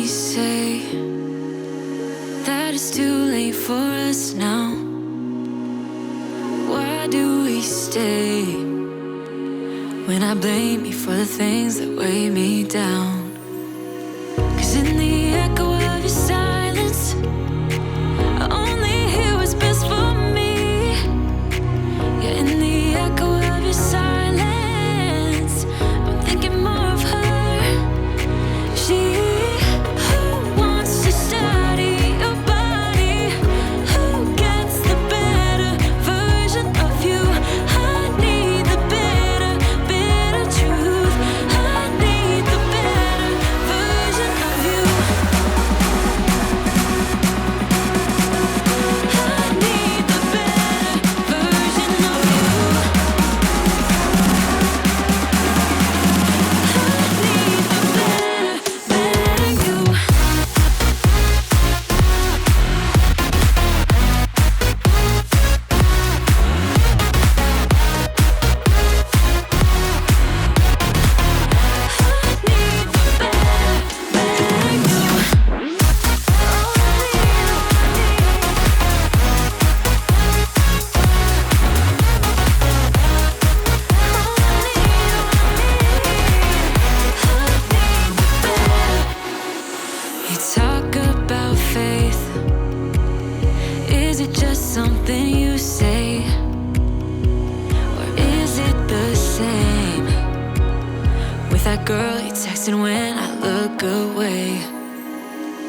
we say that it's too late for us now? Why do we stay when I blame you for the things that weigh me down? 'Cause in the echo of your silence, I only hear what's best for me. Yeah, in the echo of your silence, I'm thinking more of her. She who wants to study your body, who gets the better version of you. I need the bitter, bitter truth. I need the better version of you. I need the better version of you. I need the better you. You talk about faith. Is it just something you say? Or is it the same with that girl you texting when I look away?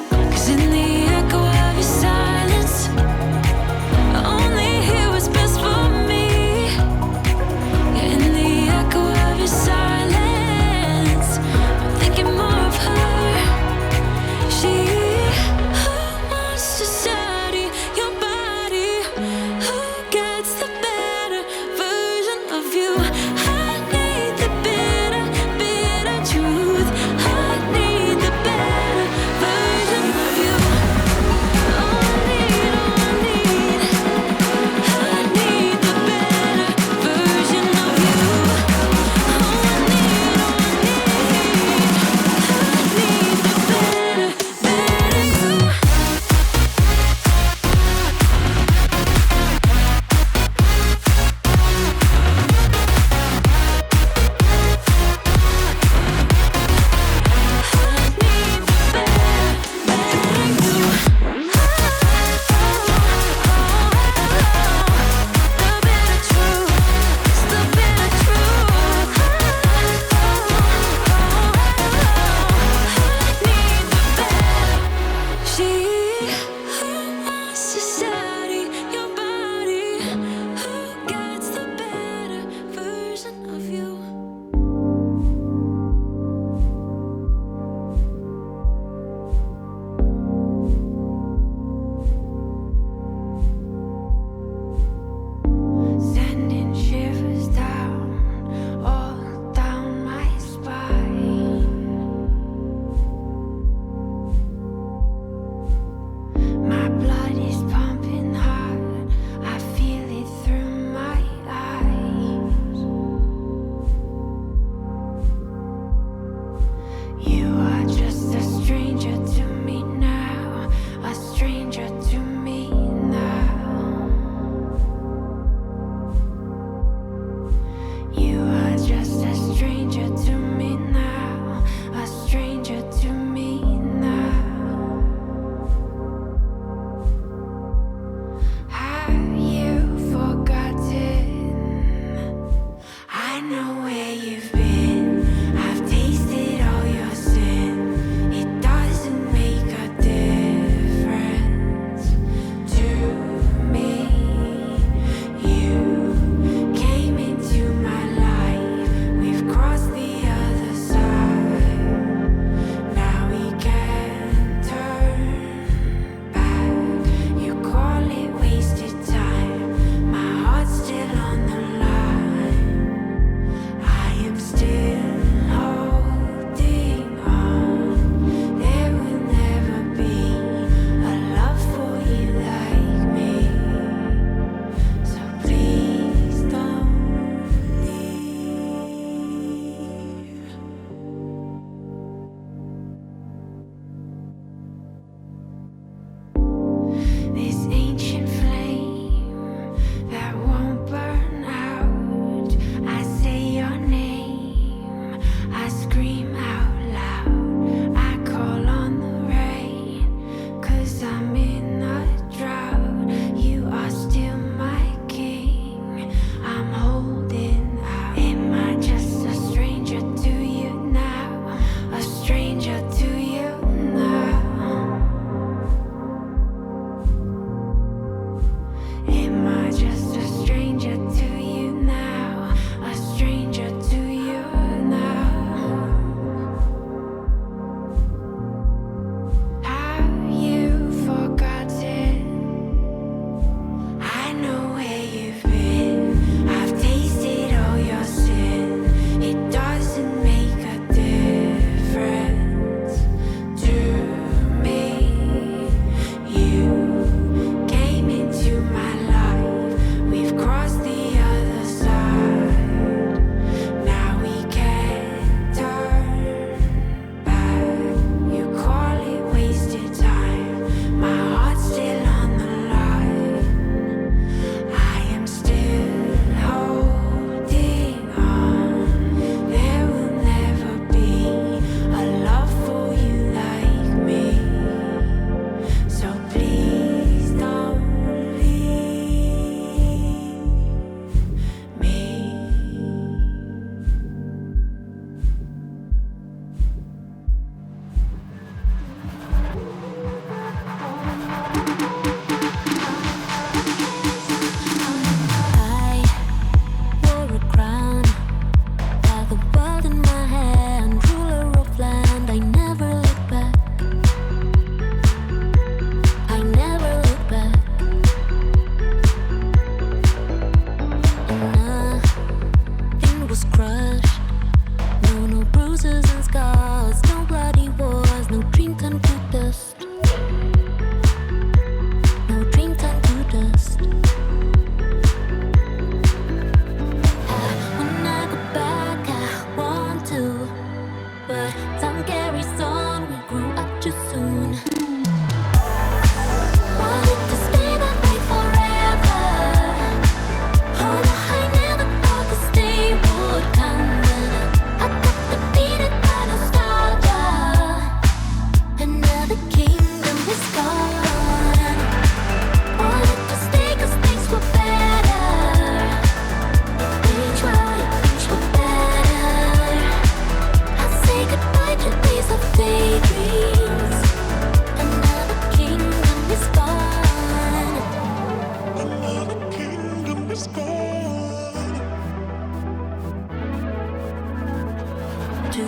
'Cause in the echo of your silence, I only hear what's best for me. Yeah, in the echo of your silence, I'm thinking more of her. She who wants to study your body, who gets the better version of you. I need the bitter, bitter truth. I need the better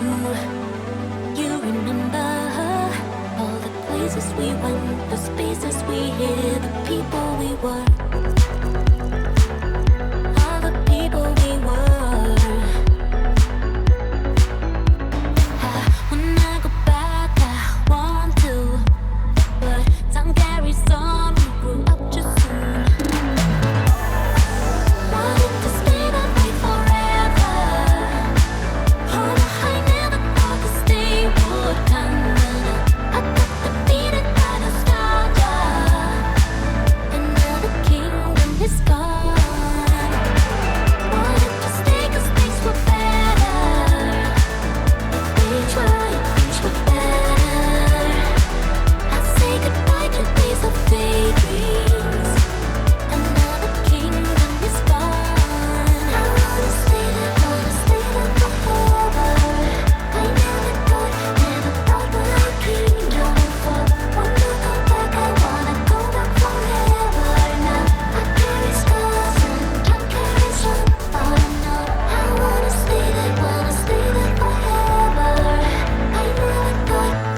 You remember all the places we went, the spaces we hid, the people we were. All the people we were. When I go back, I want to, but time carries on. We grew up too soon. Wanted to stay that way forever. Oh, I never thought this day would come. I got defeated by nostalgia, and now the kingdom is gone. Wanted to stay 'cause things were better. We tried, things were better. I say goodbye to days of daydreams, and now the kingdom is gone. I wanna stay there forever. I never thought my kingdom would fall. Wanna go back, I wanna go back forever. Now I carry scars and time carries on. Oh no, I wanna stay there forever. I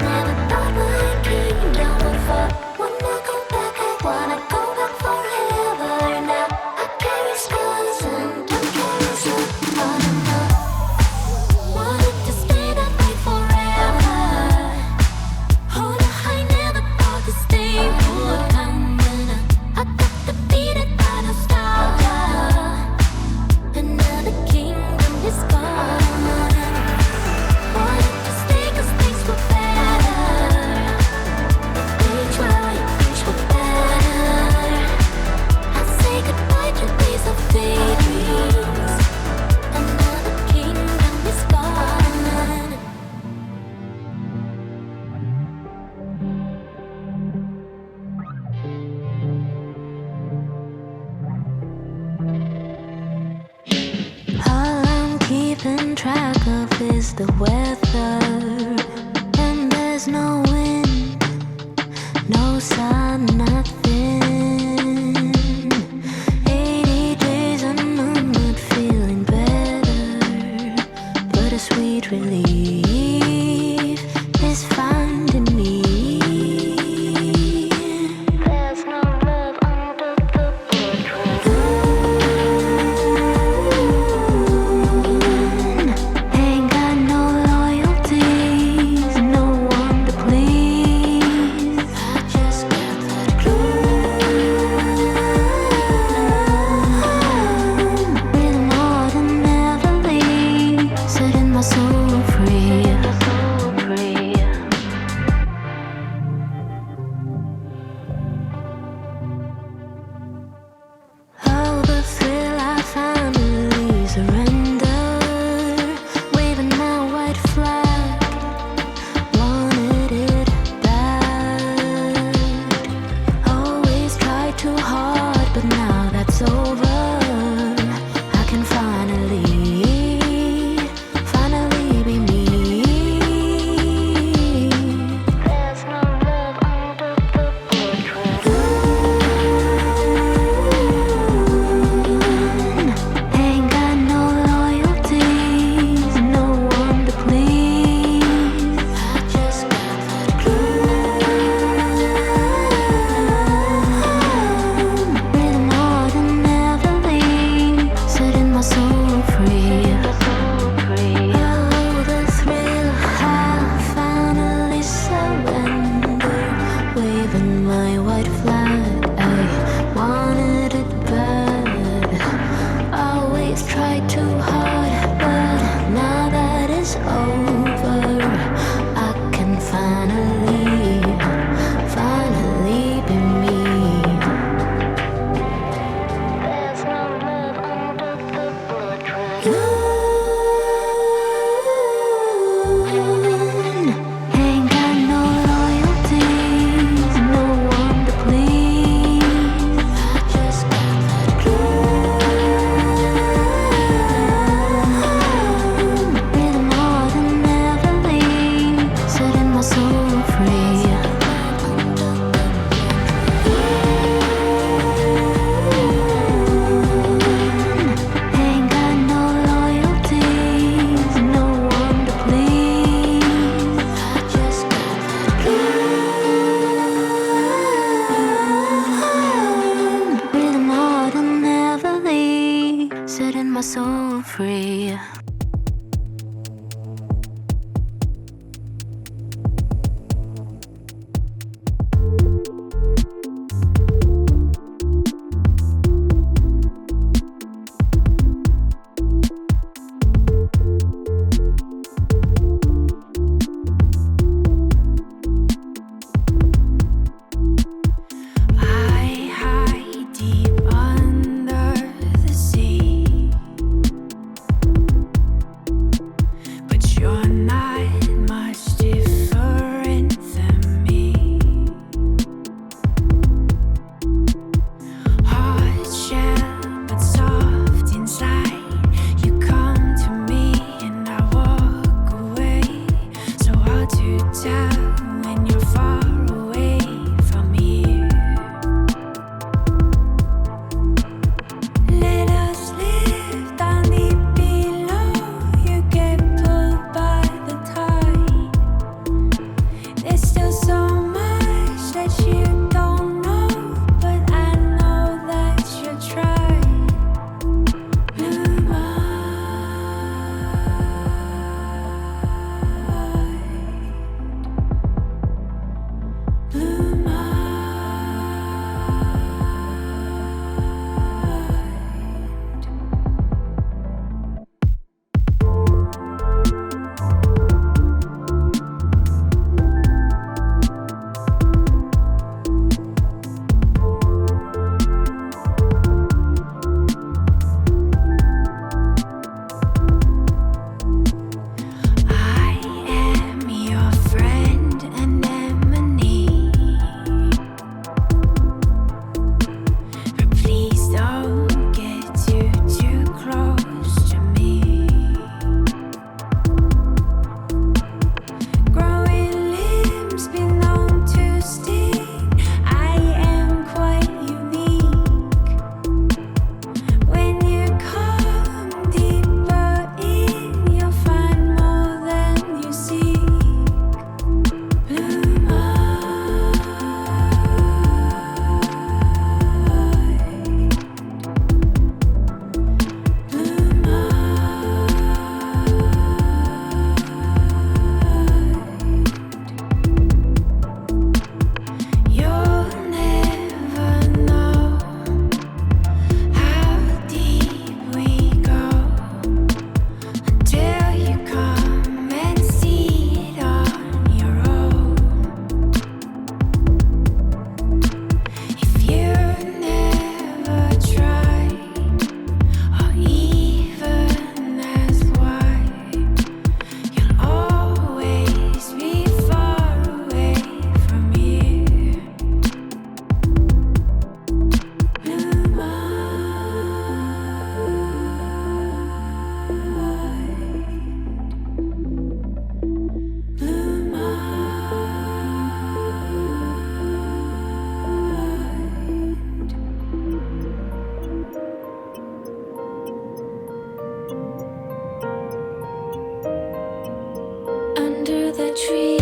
never thought my kingdom would fall. Wanna go back, I wanna go back forever. Now I carry scars and time carries on. Oh no, wanted to stay that way forever. Oh no, I never thought this day would come. I got defeated by nostalgia, and now the kingdom is gone. Wanted to stay 'cause things were better. We tried, things were better. I say goodbye to days of daydreams, and now the kingdom is gone. All I'm keeping track of is the weather, and there's no wind, no sun, nothing. 80 days and I'm not feeling better, but a sweet relief is finding me. There's no love under the portrait. Ain't got no loyalty. tree.